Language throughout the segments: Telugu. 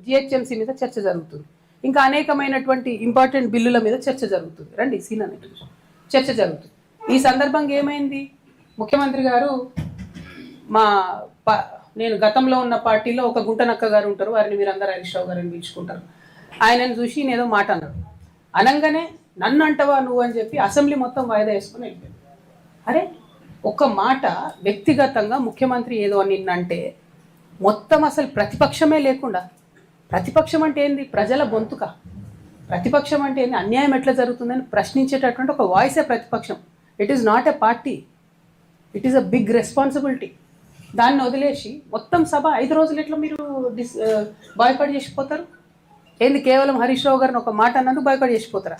జిహెచ్ఎంసీ మీద చర్చ జరుగుతుంది, ఇంకా అనేకమైనటువంటి ఇంపార్టెంట్ బిల్లుల మీద చర్చ జరుగుతుంది. రండి సీన్ అనేది చర్చ జరుగుతుంది. ఈ సందర్భంగా ఏమైంది, ముఖ్యమంత్రి గారు నేను గతంలో ఉన్న పార్టీలో ఒక గుంటనక్క గారు ఉంటారు, వారిని మీరు అందరూ హరీష్ రావు గారిని పిలుచుకుంటారు. ఆయనను చూసి నేదో మాట అన్నాడు. అనగానే నన్ను అంటవా నువ్వు అని చెప్పి అసెంబ్లీ మొత్తం వాయిదా వేసుకుని వెళ్ళిపోయింది. అరే ఒక మాట వ్యక్తిగతంగా ముఖ్యమంత్రి ఏదో నిన్నంటే మొత్తం అసలు ప్రతిపక్షమే లేకుండా, ప్రతిపక్షం అంటే ఏంది, ప్రజల గొంతుక, ప్రతిపక్షం అంటే ఏంది, అన్యాయం ఎట్లా జరుగుతుందని ప్రశ్నించేటటువంటి ఒక వాయిసే ప్రతిపక్షం. It is not a party, it is a big responsibility. దాన్ని వదిలేసి మొత్తం సభ 5 రోజులు ఎట్లా మీరు బాయ్కాట్ చేసిపోతారు? ఏంది కేవలం హరీష్ రావు గారిని ఒక మాట అన్నందుకు బాయ్కాట్ చేసిపోతారా?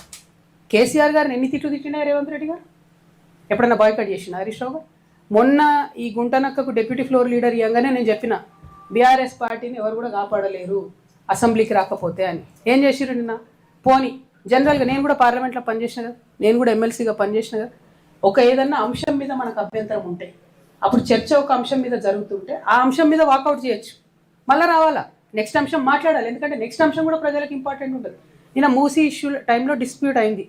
కేసీఆర్ గారిని ఎన్ని తిట్లు తిట్టినా రేవంత్ రెడ్డి గారు ఎప్పుడన్నా బాయ్కాట్ చేసిన హరీష్ రావు గారు? మొన్న ఈ గుంటనక్కకు డిప్యూటీ ఫ్లోర్ లీడర్ ఇవ్వగానే నేను చెప్పిన బీఆర్ఎస్ పార్టీని ఎవరు కూడా కాపాడలేరు అసెంబ్లీకి రాకపోతే అని. ఏం చేసిరు నిన్న? పోనీ జనరల్గా నేను కూడా పార్లమెంట్లో పనిచేసిన కదా, నేను కూడా ఎమ్మెల్సీగా పనిచేసిన కదా, ఒక ఏదన్నా అంశం మీద మనకు అభ్యంతరం ఉంటే అప్పుడు చర్చ ఒక అంశం మీద జరుగుతుంటే ఆ అంశం మీద వాకౌట్ చేయొచ్చు, మళ్ళీ రావాలా, నెక్స్ట్ అంశం మాట్లాడాలి. ఎందుకంటే నెక్స్ట్ అంశం కూడా ప్రజలకు ఇంపార్టెంట్ ఉంటుంది. నిన్న మూసీ ఇష్యూ టైంలో డిస్ప్యూట్ అయింది.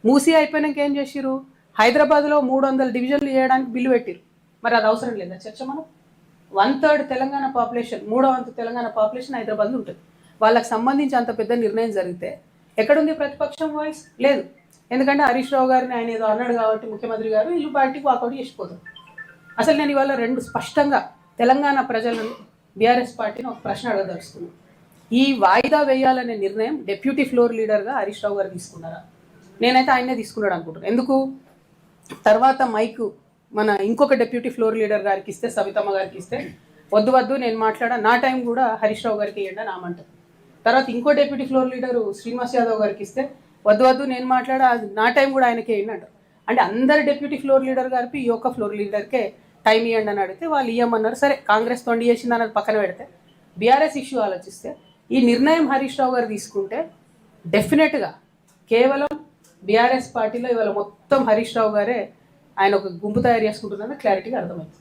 మూసీ అయిపోయినాక ఏం చేసిరు, హైదరాబాద్లో 300 డివిజన్లు చేయడానికి బిల్లు పెట్టిరు. మరి అది అవసరం లేదా చర్చ? మనం 1/3 తెలంగాణ పాపులేషన్, 3వ వంతు తెలంగాణ పాపులేషన్ హైదరాబాద్లో ఉంటుంది. వాళ్ళకి సంబంధించి అంత పెద్ద నిర్ణయం జరిగితే ఎక్కడుంది ప్రతిపక్షం వాయిస్? లేదు. ఎందుకంటే హరీష్ రావు గారిని ఆయన ఏదో అన్నాడు కాబట్టి ముఖ్యమంత్రి గారు ఇల్లు పార్టీకి వాకౌట్ చేసిపోతారు. అసలు నేను ఇవాళ 2 స్పష్టంగా తెలంగాణ ప్రజలను, బీఆర్ఎస్ పార్టీని ఒక ప్రశ్న అడగదలుచుకున్నాను. ఈ వాయిదా వేయాలనే నిర్ణయం డిప్యూటీ ఫ్లోర్ లీడర్గా హరీష్ రావు గారు తీసుకున్నారా? నేనైతే ఆయనే తీసుకున్నాడు అనుకుంటున్నాను. ఎందుకు? తర్వాత మైకు మన ఇంకొక డిప్యూటీ ఫ్లోర్ లీడర్ గారికి ఇస్తే, సవితమ్మ గారికి ఇస్తే వద్దు నేను మాట్లాడా, నా టైం కూడా హరీష్ రావు గారికి ఇవ్వండి అని ఆమంటారు. తర్వాత ఇంకో deputy floor leader Srinivas Yadav గారికి ఇస్తే వద్దు నేను మాట్లాడా, నా టైం కూడా ఆయనకే ఇవ్వండి అంటారు. అంటే అందరు డిప్యూటీ ఫ్లోర్ లీడర్ గారికి ఈ యొక్క ఫ్లోర్ లీడర్కే టైం ఇవ్వండి అని అడిగితే వాళ్ళు ఇవ్వమన్నారు. సరే కాంగ్రెస్ తొండి చేసింది అన్నది పక్కన పెడితే బీఆర్ఎస్ ఇష్యూ ఆలోచిస్తే ఈ నిర్ణయం హరీష్ రావు గారు తీసుకుంటే డెఫినెట్గా కేవలం బీఆర్ఎస్ పార్టీలో ఇవాళ మొత్తం హరీష్ రావు గారే ఆయన ఒక గుంపు తయారు చేసుకుంటున్నది క్లారిటీగా అర్థమైంది.